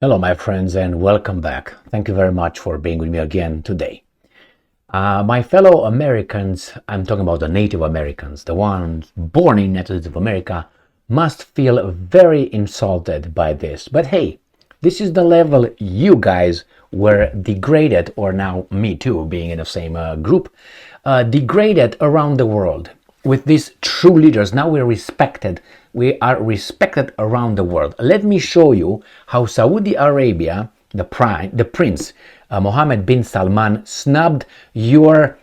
Hello, my friends, and welcome back. Thank you very much for being with me again today. My fellow Americans, I'm talking about the Native Americans, the ones born in Native America, must feel very insulted by this. But hey, this is the level you guys were degraded, or now me too, being in the same group, degraded around the world. With these true leaders, now we're respected. We are respected around the world. Let me show you how Saudi Arabia, the prince, Mohammed bin Salman, snubbed your,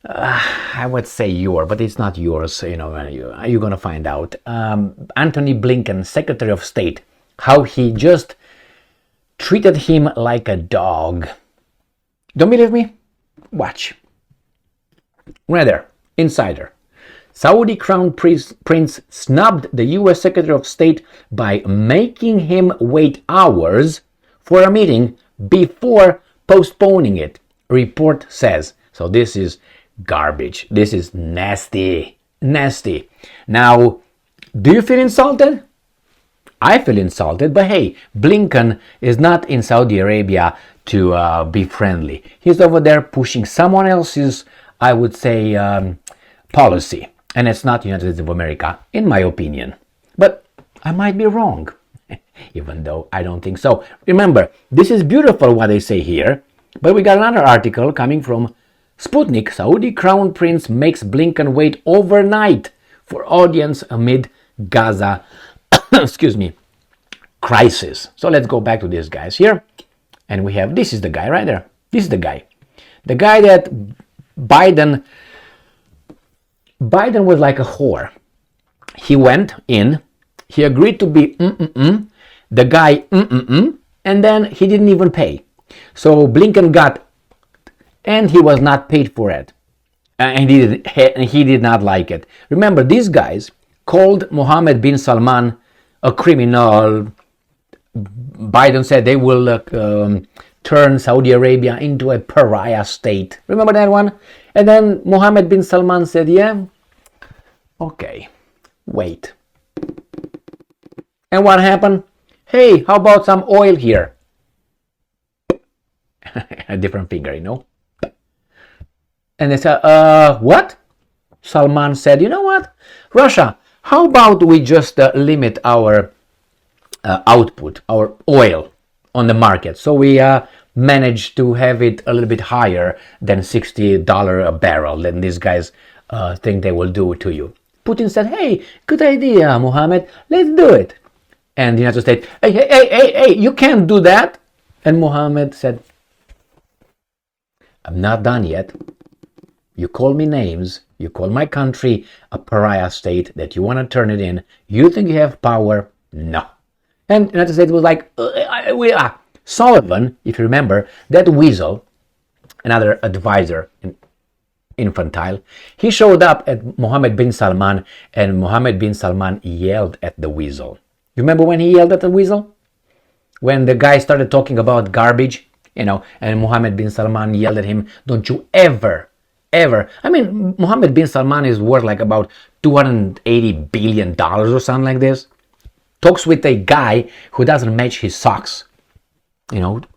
I would say your, but it's not yours, you're going to find out. Antony Blinken, Secretary of State, how he just treated him like a dog. Don't believe me? Watch. Right there, insider. Saudi Crown Prince snubbed the US Secretary of State by making him wait hours for a meeting before postponing it, report says. So this is garbage. This is nasty. Nasty. Now, do you feel insulted? I feel insulted, but hey, Blinken is not in Saudi Arabia to be friendly. He's over there pushing someone else's, I would say, policy. And it's not United States of America, in my opinion. But I might be wrong, even though I don't think so. Remember, this is beautiful what they say here, but we got another article coming from Sputnik. Saudi Crown Prince makes Blinken wait overnight for audience amid Gaza, excuse me, crisis. So let's go back to these guys here. And we have, this is the guy right there. This is the guy. The guy that Biden was like a whore. He went in, he agreed to be the guy and then he didn't even pay. So Blinken got, and he was not paid for it. And he did not like it. Remember, these guys called Mohammed bin Salman a criminal. Biden said they will turn Saudi Arabia into a pariah state. Remember that one? And then Mohammed bin Salman said, yeah, okay, wait. And what happened? Hey, how about some oil here? A different finger, And they said, what? Salman said, you know what? Russia, how about we just limit our output, our oil on the market? So we managed to have it a little bit higher than $60 a barrel than these guys think they will do to you. Putin said, hey, good idea, Mohammed, let's do it. And the United States, hey, you can't do that. And Mohammed said, I'm not done yet. You call me names, you call my country a pariah state that you want to turn it in. You think you have power? No. And the United States was like, we are. Sullivan, if you remember, that weasel, another advisor, infantile, he showed up at Mohammed bin Salman, and Mohammed bin Salman yelled at the weasel. You remember when he yelled at the weasel? When the guy started talking about garbage, and Mohammed bin Salman yelled at him, don't you ever, I mean, Mohammed bin Salman is worth like about $280 billion or something like this. Talks with a guy who doesn't match his socks.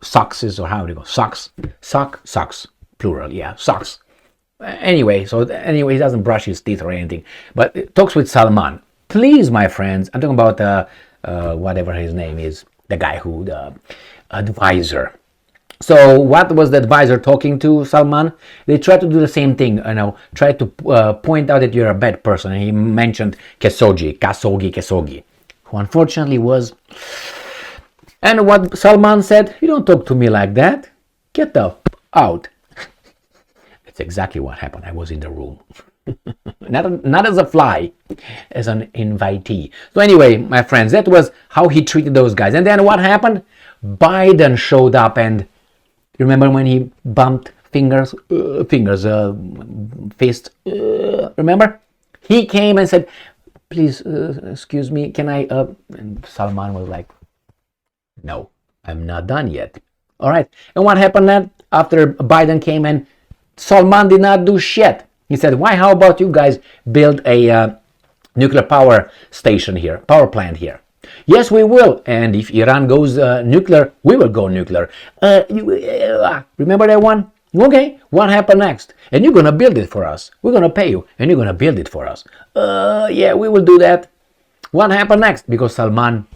Socks is, or how do you go? Socks, plural, yeah, socks. Anyway, he doesn't brush his teeth or anything, but talks with Salman. Please, my friends, I'm talking about whatever his name is, the guy who, the advisor. So what was the advisor talking to Salman? They tried to do the same thing, try to point out that you're a bad person. And he mentioned Khashoggi, who unfortunately was. And what Salman said, you don't talk to me like that. Get the out. That's exactly what happened. I was in the room. not as a fly, as an invitee. So anyway, my friends, that was how he treated those guys. And then what happened? Biden showed up, and remember when he bumped fist, remember? He came and said, please, excuse me, can I, and Salman was like, no, I'm not done yet. All right. And what happened then? After Biden came and Salman did not do shit. He said, why, how about you guys build a nuclear power station here, power plant here? Yes, we will. And if Iran goes nuclear, we will go nuclear. Remember that one? Okay, what happened next? And you're going to build it for us. We're going to pay you, and you're going to build it for us. Yeah, we will do that. What happened next? Because Salman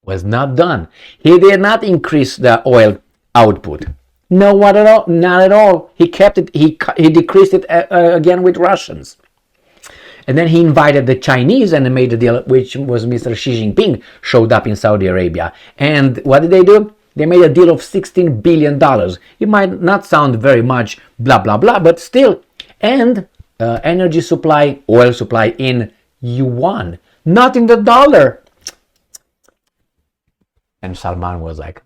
was not done. He did not increase the oil output. No, what at all? Not at all. He kept it. He decreased it again with Russians. And then he invited the Chinese and made a deal, which was Mr. Xi Jinping showed up in Saudi Arabia. And what did they do? They made a deal of $16 billion. It might not sound very much, blah, blah, blah, but still. And energy supply, oil supply in yuan, not in the dollar. And Salman was like,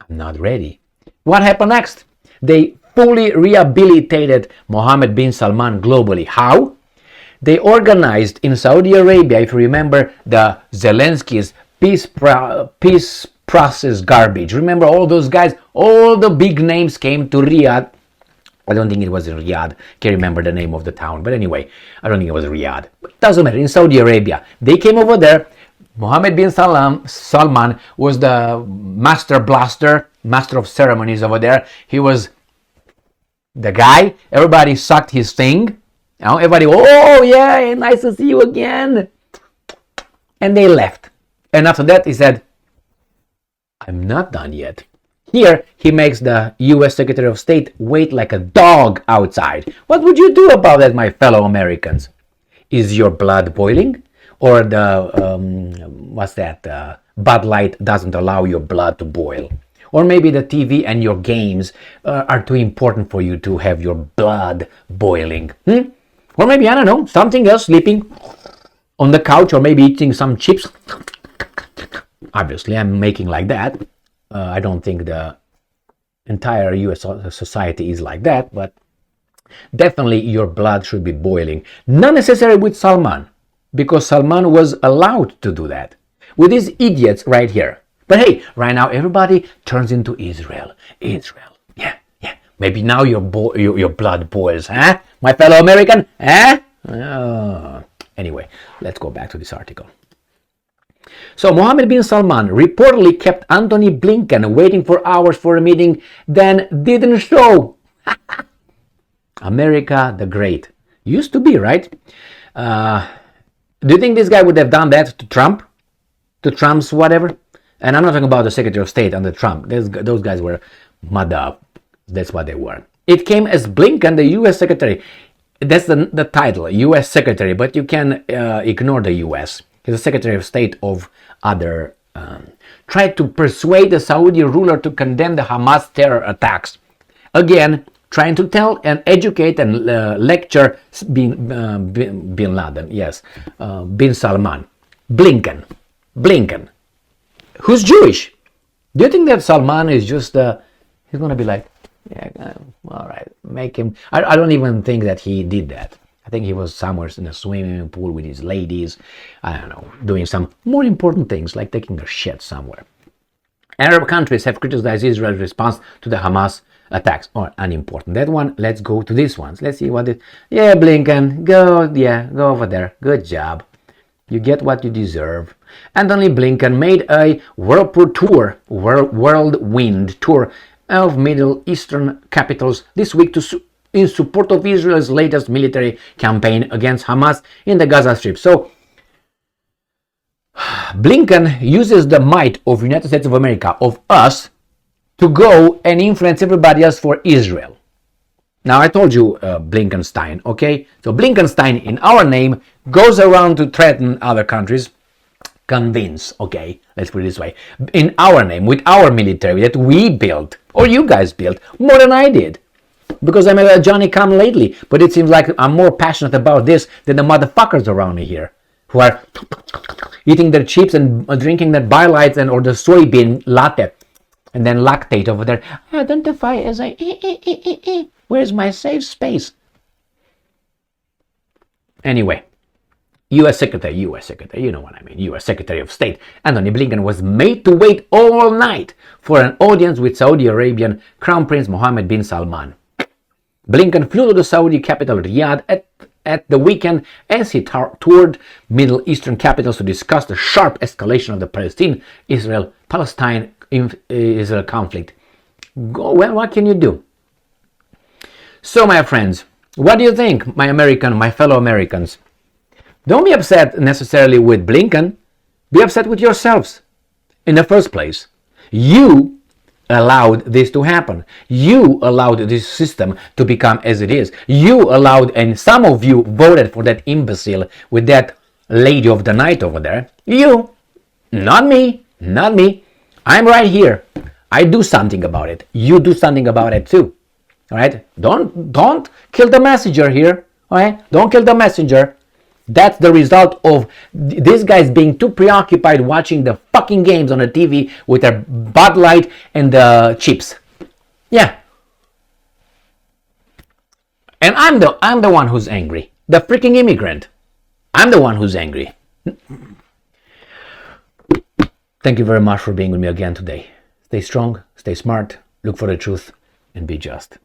I'm not ready. What happened next? They fully rehabilitated Mohammed bin Salman globally. How? They organized in Saudi Arabia, if you remember, the Zelensky's peace process garbage. Remember all those guys? All the big names came to Riyadh. I don't think it was in Riyadh. Can't remember the name of the town. But anyway, I don't think it was Riyadh. But it doesn't matter. In Saudi Arabia, they came over there. Mohammed bin Salman was the master blaster, master of ceremonies over there. He was the guy. Everybody sucked his thing. Everybody, oh yeah, nice to see you again. And they left. And after that, he said, I'm not done yet. Here, he makes the US Secretary of State wait like a dog outside. What would you do about that, my fellow Americans? Is your blood boiling? Or the, Bud Light doesn't allow your blood to boil? Or maybe the TV and your games are too important for you to have your blood boiling. Or maybe, I don't know, something else, sleeping on the couch or maybe eating some chips. Obviously, I'm making like that. I don't think the entire US society is like that, but definitely your blood should be boiling. Not necessarily with Salman, because Salman was allowed to do that. With these idiots right here. But hey, right now everybody turns into Israel. Israel. Yeah. Maybe now your blood boils, huh? My fellow American, huh? Anyway, let's go back to this article. So Mohammed bin Salman reportedly kept Antony Blinken waiting for hours for a meeting, then didn't show. America the Great. Used to be, right? Do you think this guy would have done that to Trump? To Trump's whatever? And I'm not talking about the Secretary of State under Trump. Those guys were mud up. That's what they were. It came as Blinken, the U.S. Secretary. That's the title, U.S. Secretary, but you can ignore the U.S. He's the Secretary of State of other. Tried to persuade the Saudi ruler to condemn the Hamas terror attacks. Again, trying to tell and educate and lecture bin Laden, yes, bin Salman. Blinken. Who's Jewish? Do you think that Salman is just, he's going to be like, yeah, all right, make him. I don't even think that he did that. I think he was somewhere in a swimming pool with his ladies, I don't know, doing some more important things like taking a shit somewhere. Arab countries have criticized Israel's response to the Hamas attacks. Or unimportant. That one, let's go to this one. Let's see what it. Yeah, Blinken, go over there. Good job. You get what you deserve. Antony Blinken made a whirlpool tour, whirlwind tour of Middle Eastern capitals this week in support of Israel's latest military campaign against Hamas in the Gaza Strip. So, Blinken uses the might of United States of America, of us, to go and influence everybody else for Israel. Now, I told you Blinkenstein, okay? So, Blinkenstein, in our name, goes around to threaten other countries. Convince, okay, let's put it this way, in our name, with our military that we built, or you guys built, more than I did. Because I'm a Johnny come lately, but it seems like I'm more passionate about this than the motherfuckers around here, who are eating their chips and drinking their Lights and or the soybean latte, and then lactate over there. I identify as a where's my safe space? Anyway. U.S. Secretary, you know what I mean, U.S. Secretary of State, Antony Blinken was made to wait all night for an audience with Saudi Arabian Crown Prince Mohammed bin Salman. Blinken flew to the Saudi capital Riyadh at at the weekend as he toured Middle Eastern capitals to discuss the sharp escalation of the Palestine-Israel conflict. Well, what can you do? So, my friends, what do you think, my fellow Americans? Don't be upset necessarily with Blinken. Be upset with yourselves. In the first place, you allowed this to happen. You allowed this system to become as it is. You allowed, and some of you voted for that imbecile with that lady of the night over there. You, not me, not me. I'm right here. I do something about it. You do something about it too. All right? Don't kill the messenger here. All right? Don't kill the messenger. That's the result of these guys being too preoccupied watching the fucking games on the TV with their Bud Light and the chips. Yeah. And I'm the one who's angry. The freaking immigrant. I'm the one who's angry. Thank you very much for being with me again today. Stay strong, stay smart, look for the truth, and be just.